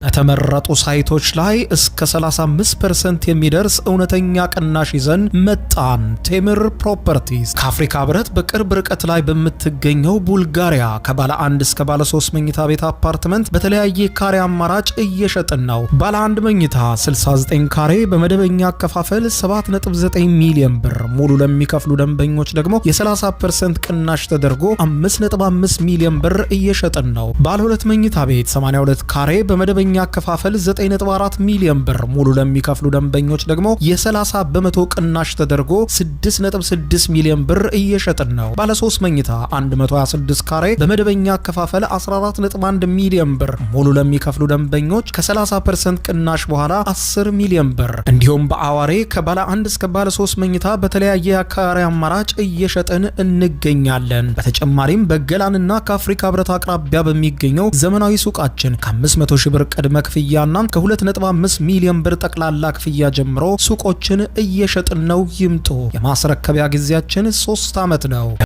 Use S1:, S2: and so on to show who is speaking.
S1: በተመረጡ ሳይቶች ላይ እስከ 35% የሚደርስ እውነተኛ ቅናሽ ይዘን መጣን። ቴምር ፕሮፐርቲስ ከአፍሪካ ህብረት በቅርብ ርቀት ላይ በምትገኘው ቡልጋሪያ ከባለ 1 እስከ ባለ 3 መኝታ ቤት አፓርትመንት በተለያየ ካሬ አማራጭ እየሸጥን ነው። ባለ 1 መኝታ 69 ካሬ በመደበኛ አከፋፈል 7.9 ሚሊዮን ብር፣ ሙሉ ለሚከፍሉ ደንበኞች ደግሞ የ30% ቅናሽ ተደርጎ 5.5 ሚሊዮን ብር እየሸጥን ነው። ባለ 2 መኝታ ቤት 82 ካሬ በመደበኛ አከፋፈል 9.4 ሚሊዮን ብር፣ ሙሉ ለሚከፍሉ ደንበኞች ደግሞ የ30 በመቶ ቅናሽ ተደርጎ 6.6 ሚሊዮን ብር እየሸጥን ነው። ባለ 3 መኝታ 126 ካሬ በመደበኛ አከፋፈል 14.1 ሚሊዮን ብር፣ ሙሉ ለሚከፍሉ ደንበኞች ከ30% ቅናሽ በኋላ 10 ሚሊዮን ብር። እንዲሁም በአዋሬ ከባለ 1 እስከ ባለ 3 መኝታ በተለያየ ካሬ አማራጭ እየሸጥን እንገኛለን። በተጨማሪም በገላንና ከአፍሪካ ህብረት አቅራቢያ በሚገኘው ዘመናዊ ሱቃችን ከ500 ሺህ ብር ቅድመ ክፍያና ከ2.5 ሚሊዮን ብር ጠቅላላ ክፍያ ጀምሮ ሱቆችን እየሸጥን ነው። ይምጡ። የማስረከቢያ ጊዜያችን 3 ዓመት ነው።